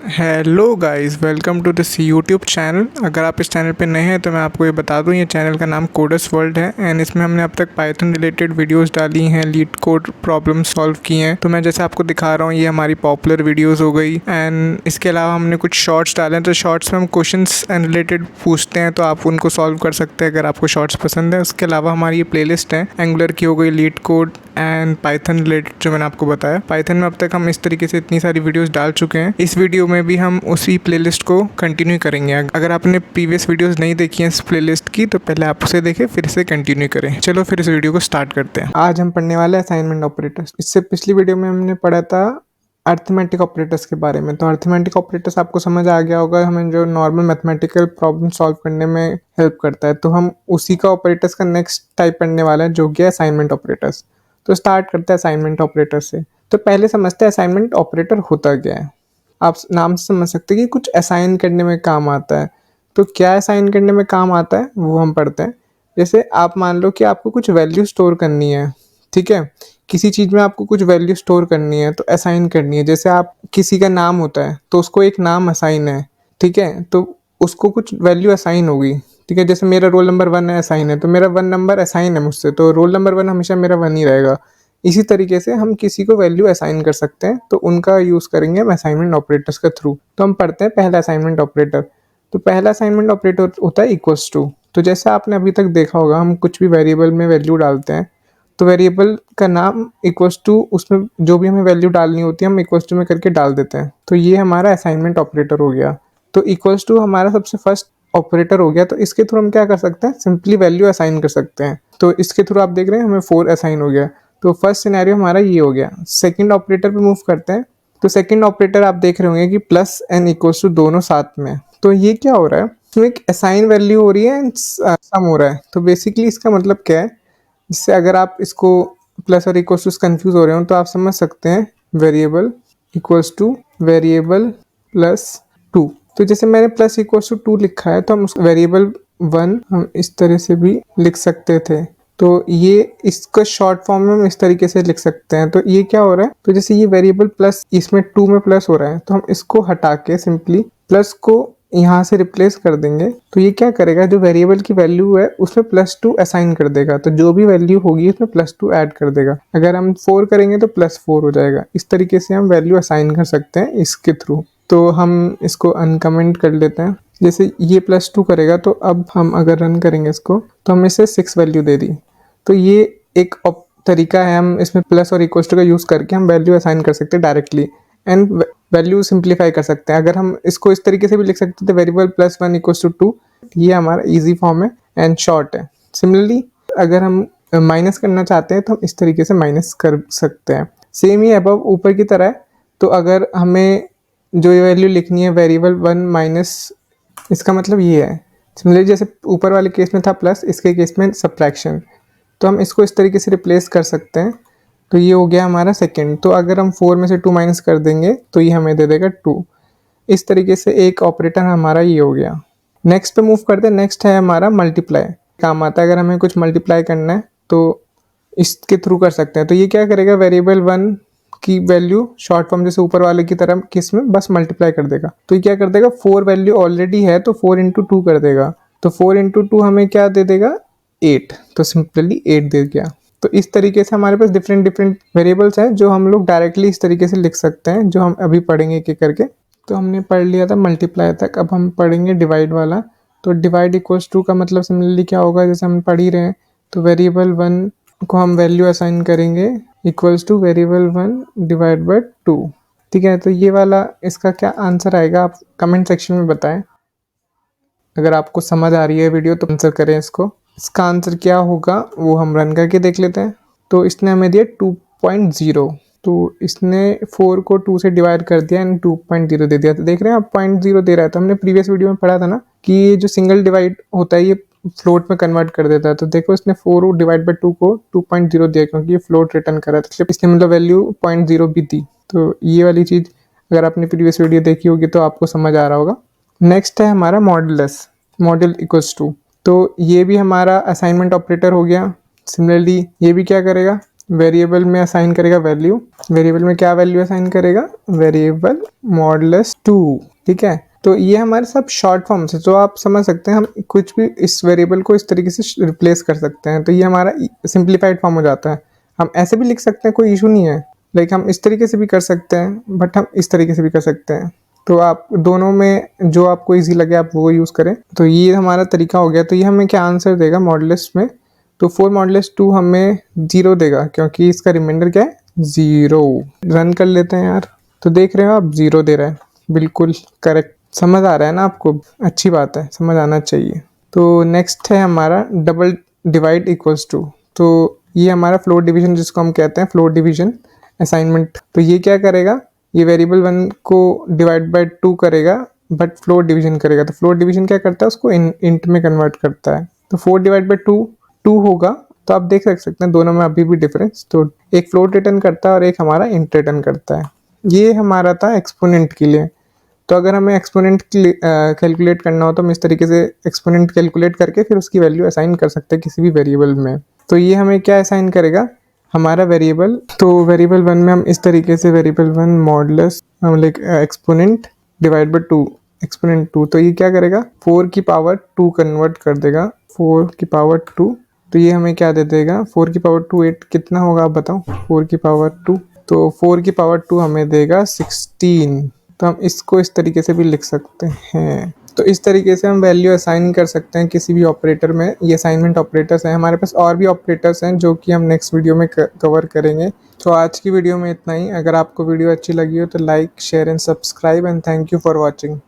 Hello guys, welcome to this YouTube channel. अगर आप इस चैनल पे नए हैं तो मैं आपको ये बता दूं, ये चैनल का नाम कोडस वर्ल्ड है एंड इसमें हमने अब तक पाइथन रिलेटेड वीडियोस डाली हैं, लीड कोड प्रॉब्लम सॉल्व की हैं। तो मैं जैसे आपको दिखा रहा हूँ, ये हमारी पॉपुलर वीडियोस हो गई एंड इसके अलावा हमने कुछ शॉर्ट्स डाले हैं। तो शॉर्ट्स में हम क्वेश्चंस एंड रिलेटेड पूछते हैं, तो आप उनको सॉल्व कर सकते हैं अगर आपको शॉर्ट्स पसंद है। उसके अलावा हमारी ये प्लेलिस्ट है, एंगुलर की हो गई, leet code and Python related जो मैंने आपको बताया। पाइथन में अब तक हम इस तरीके से इतनी सारी वीडियोस डाल चुके हैं। इस वीडियो में भी हम उसी प्लेलिस्ट को कंटिन्यू करेंगे। अगर आपने प्रीवियस वीडियोस नहीं देखी हैं इस प्लेलिस्ट की, तो पहले आप उसे देखें फिर इसे कंटिन्यू करें। चलो फिर इस वीडियो को स्टार्ट करते हैं। आज हम पढ़ने वाले असाइनमेंट ऑपरेटर्स। इससे पिछली वीडियो में हमने पढ़ा था अर्थमेटिक ऑपरेटर्स के बारे में। तो अर्थमेटिक ऑपरेटर्स आपको समझ आ गया होगा, हमें जो नॉर्मल मैथमेटिकल प्रॉब्लम सॉल्व करने में हेल्प करता है। तो हम उसी का ऑपरेटर्स का नेक्स्ट टाइप पढ़ने वाला है, जो कि है असाइनमेंट ऑपरेटर्स। तो स्टार्ट करते हैं असाइनमेंट ऑपरेटर से। तो पहले समझते हैं असाइनमेंट ऑपरेटर होता क्या है। आप नाम से समझ सकते हैं कि कुछ असाइन करने में काम आता है। तो क्या असाइन करने में काम आता है वो हम पढ़ते हैं। जैसे आप मान लो कि आपको कुछ वैल्यू स्टोर करनी है, ठीक है। किसी चीज़ में आपको कुछ वैल्यू स्टोर करनी है तो असाइन करनी है। जैसे आप किसी का नाम होता है तो उसको एक नाम असाइन है, ठीक है। तो उसको कुछ वैल्यू असाइन होगी, ठीक है। जैसे मेरा रोल नंबर 1 है, असाइन है, तो मेरा 1 नंबर असाइन है मुझसे, तो रोल नंबर 1 हमेशा मेरा 1 ही रहेगा। इसी तरीके से हम किसी को वैल्यू असाइन कर सकते हैं, तो उनका यूज़ करेंगे हम असाइनमेंट ऑपरेटर्स के थ्रू। तो हम पढ़ते हैं पहला असाइनमेंट ऑपरेटर। तो पहला असाइनमेंट ऑपरेटर होता है इक्वल्स टू। तो जैसे आपने अभी तक देखा होगा, हम कुछ भी वेरिएबल में वैल्यू डालते हैं तो वेरिएबल का नाम इक्वल्स टू, उसमें जो भी हमें वैल्यू डालनी होती है हम इक्वल्स टू में करके डाल देते हैं। तो ये हमारा असाइनमेंट ऑपरेटर हो गया। तो इक्वल्स टू हमारा सबसे फर्स्ट ऑपरेटर हो गया। तो इसके थ्रू हम क्या कर सकते हैं, सिंपली वैल्यू असाइन कर सकते हैं। तो इसके थ्रू आप देख रहे हैं हमें 4 असाइन हो गया। तो फर्स्ट सिनेरियो हमारा ये हो गया। सेकंड ऑपरेटर पे मूव करते हैं। तो सेकंड ऑपरेटर आप देख रहे होंगे कि प्लस एंड इक्वल्स टू दोनों साथ में। तो ये क्या हो रहा है, इसमें एक असाइन वैल्यू हो रही है एंड सम हो रहा है। तो बेसिकली इसका मतलब क्या है, जिससे अगर आप इसको प्लस और इक्वल्स टू कंफ्यूज हो रहे हो तो आप समझ सकते हैं variable equals two variable plus 2। तो जैसे मैंने प्लस इक्वल्स टू 2 लिखा है, तो हम उस वेरिएबल 1 हम इस तरह से भी लिख सकते थे। तो ये इसका शॉर्ट फॉर्म में हम इस तरीके से लिख सकते हैं। तो ये क्या हो रहा है, तो जैसे ये वेरिएबल प्लस, इसमें 2 में प्लस हो रहा है, तो हम इसको हटा के सिंपली प्लस को यहाँ से रिप्लेस कर देंगे। तो ये क्या करेगा, जो वेरिएबल की वैल्यू है उसमें +2 असाइन कर देगा। तो जो भी वैल्यू होगी उसमें +2 ऐड कर देगा। अगर हम 4 करेंगे तो +4 हो जाएगा। इस तरीके से हम वैल्यू असाइन कर सकते हैं इसके थ्रू। तो हम इसको अनकमेंट कर लेते हैं। जैसे ये +2 करेगा, तो अब हम अगर रन करेंगे इसको, तो हम इसे 6 वैल्यू दे दी। तो ये एक तरीका है, हम इसमें प्लस और इक्वल टू का यूज़ करके हम वैल्यू असाइन कर सकते हैं डायरेक्टली एंड वैल्यू सिंप्लीफाई कर सकते हैं। अगर हम इसको इस तरीके से भी लिख सकते थे, वेरिएबल +1 इक्वल्स टू 2। ये हमारा इजी फॉर्म है एंड शॉर्ट है। सिमिलरली अगर हम माइनस करना चाहते हैं तो हम इस तरीके से माइनस कर सकते हैं। सेम ही अबव ऊपर की तरह है। तो अगर हमें जो ये वैल्यू लिखनी है वेरिएबल 1 माइनस, इसका मतलब ये है, सिमिलरली जैसे ऊपर वाले केस में था प्लस, इसके केस में सब्ट्रैक्शन। तो हम इसको इस तरीके से रिप्लेस कर सकते हैं। तो ये हो गया हमारा सेकंड। तो अगर हम 4 में से 2 माइनस कर देंगे तो ये हमें दे देगा 2। इस तरीके से एक ऑपरेटर हमारा ये हो गया। नेक्स्ट पे मूव करते हैं। नेक्स्ट है हमारा मल्टीप्लाई। काम आता है अगर हमें कुछ मल्टीप्लाई करना है तो इसके थ्रू कर सकते हैं। तो ये क्या करेगा, वेरिएबल 1 की वैल्यू शॉर्ट फॉर्म जैसे ऊपर वाले की तरह किस में बस मल्टीप्लाई कर देगा। तो ये क्या कर देगा, 4 वैल्यू ऑलरेडी है तो 4 इंटू 2 कर देगा। तो 4 इंटू 2 हमें क्या दे देगा, 8। तो सिंपली 8 दे गया। तो इस तरीके से हमारे पास डिफरेंट डिफरेंट वेरिएबल्स हैं जो हम लोग डायरेक्टली इस तरीके से लिख सकते हैं, जो हम अभी पढ़ेंगे एक एक करके। तो हमने पढ़ लिया था मल्टीप्लाई तक, अब हम पढ़ेंगे डिवाइड वाला। तो डिवाइड इक्वल्स टू का मतलब सिमिलरली क्या होगा, जैसे हम पढ़ ही रहे हैं। तो वेरिएबल 1 को हम वैल्यू असाइन करेंगे equals two variable 1 divide by 2, ठीक है। तो ये वाला इसका क्या आंसर आएगा, आप कमेंट सेक्शन में बताएं। अगर आपको समझ आ रही है वीडियो तो आंसर करें इसको। इसका आंसर क्या होगा वो हम रन करके देख लेते हैं। तो इसने हमें दिया 2.0। तो इसने 4 को 2 से डिवाइड कर दिया एंड 2.0 दे दिया। तो देख रहे हैं आप 0.0 दे रहा है। तो हमने प्रीवियस वीडियो में पढ़ा था ना कि ये जो सिंगल डिवाइड होता है ये फ्लोट में कन्वर्ट कर देता है। तो देखो इसने 4 डिवाइड बाई 2 को 2.0 दिया क्योंकि ये फ्लोट रिटर्न कर रहा था, इसने मतलब वैल्यू 0.0 भी दी। तो ये वाली चीज़ अगर आपने प्रीवियस वीडियो देखी होगी तो आपको समझ आ रहा होगा। नेक्स्ट है हमारा मॉडुलस, मॉडल इक्वल्स टू। तो ये भी हमारा असाइनमेंट ऑपरेटर हो गया। सिमिलरली ये भी क्या करेगा, वेरिएबल में असाइन करेगा वैल्यू, वेरिएबल में क्या वैल्यू असाइन करेगा, वेरिएबल मॉडुलस 2, ठीक है। तो ये हमारे सब शॉर्ट फॉर्म्स है, तो आप समझ सकते हैं हम कुछ भी इस वेरिएबल को इस तरीके से रिप्लेस कर सकते हैं। तो ये हमारा सिंप्लीफाइड फॉर्म हो जाता है। हम ऐसे भी लिख सकते हैं, कोई इशू नहीं है, लाइक हम इस तरीके से भी कर सकते हैं, बट हम इस तरीके से भी कर सकते हैं। तो आप दोनों में जो आपको इजी लगे आप वो यूज़ करें। तो ये हमारा तरीका हो गया। तो ये हमें क्या आंसर देगा मॉडुलस में, तो 4 मॉडुलस 2 हमें 0 देगा, क्योंकि इसका रिमाइंडर क्या है, 0। रन कर लेते हैं यार, तो देख रहे हो आप 0 दे रहा है, बिल्कुल करेक्ट। समझ आ रहा है ना आपको, अच्छी बात है, समझ आना चाहिए। तो नेक्स्ट है हमारा डबल डिवाइड इक्वल्स टू। तो ये हमारा फ्लोट डिवीजन जिसको हम कहते हैं, फ्लोट डिवीजन असाइनमेंट। तो ये क्या करेगा, ये वेरिएबल 1 को डिवाइड बाय 2 करेगा, बट फ्लोट डिवीजन करेगा। तो फ्लोट डिवीजन क्या करता है, उसको इंट में कन्वर्ट करता है। तो 4 डिवाइड बाई 2 होगा। तो आप देख सकते हैं दोनों में अभी भी डिफरेंस, तो एक फ्लोट रिटर्न करता है और एक हमारा इंट रिटर्न करता है। ये हमारा था एक्सपोनेंट के लिए। तो अगर हमें एक्सपोनेंट कैलकुलेट करना हो तो हम इस तरीके से एक्सपोनेंट कैलकुलेट करके फिर उसकी वैल्यू असाइन कर सकते हैं किसी भी वेरिएबल में। तो ये हमें क्या असाइन करेगा, हमारा वेरिएबल। तो वेरिएबल 1 में हम इस तरीके से variable 1 modulus like exponent divide by 2, exponent 2। तो ये क्या करेगा, 4 की पावर 2 कन्वर्ट कर देगा, 4 की पावर 2। तो ये हमें क्या दे देगा, 4 की पावर 2 8 कितना होगा आप बताओ, 4 की पावर 2। तो 4 की पावर 2 हमें देगा 16। तो हम इसको इस तरीके से भी लिख सकते हैं। तो इस तरीके से हम वैल्यू असाइन कर सकते हैं किसी भी ऑपरेटर में। ये असाइनमेंट ऑपरेटर्स हैं। हमारे पास और भी ऑपरेटर्स हैं जो कि हम नेक्स्ट वीडियो में कवर करेंगे। तो आज की वीडियो में इतना ही। अगर आपको वीडियो अच्छी लगी हो तो like, share and subscribe, and thank you for watching.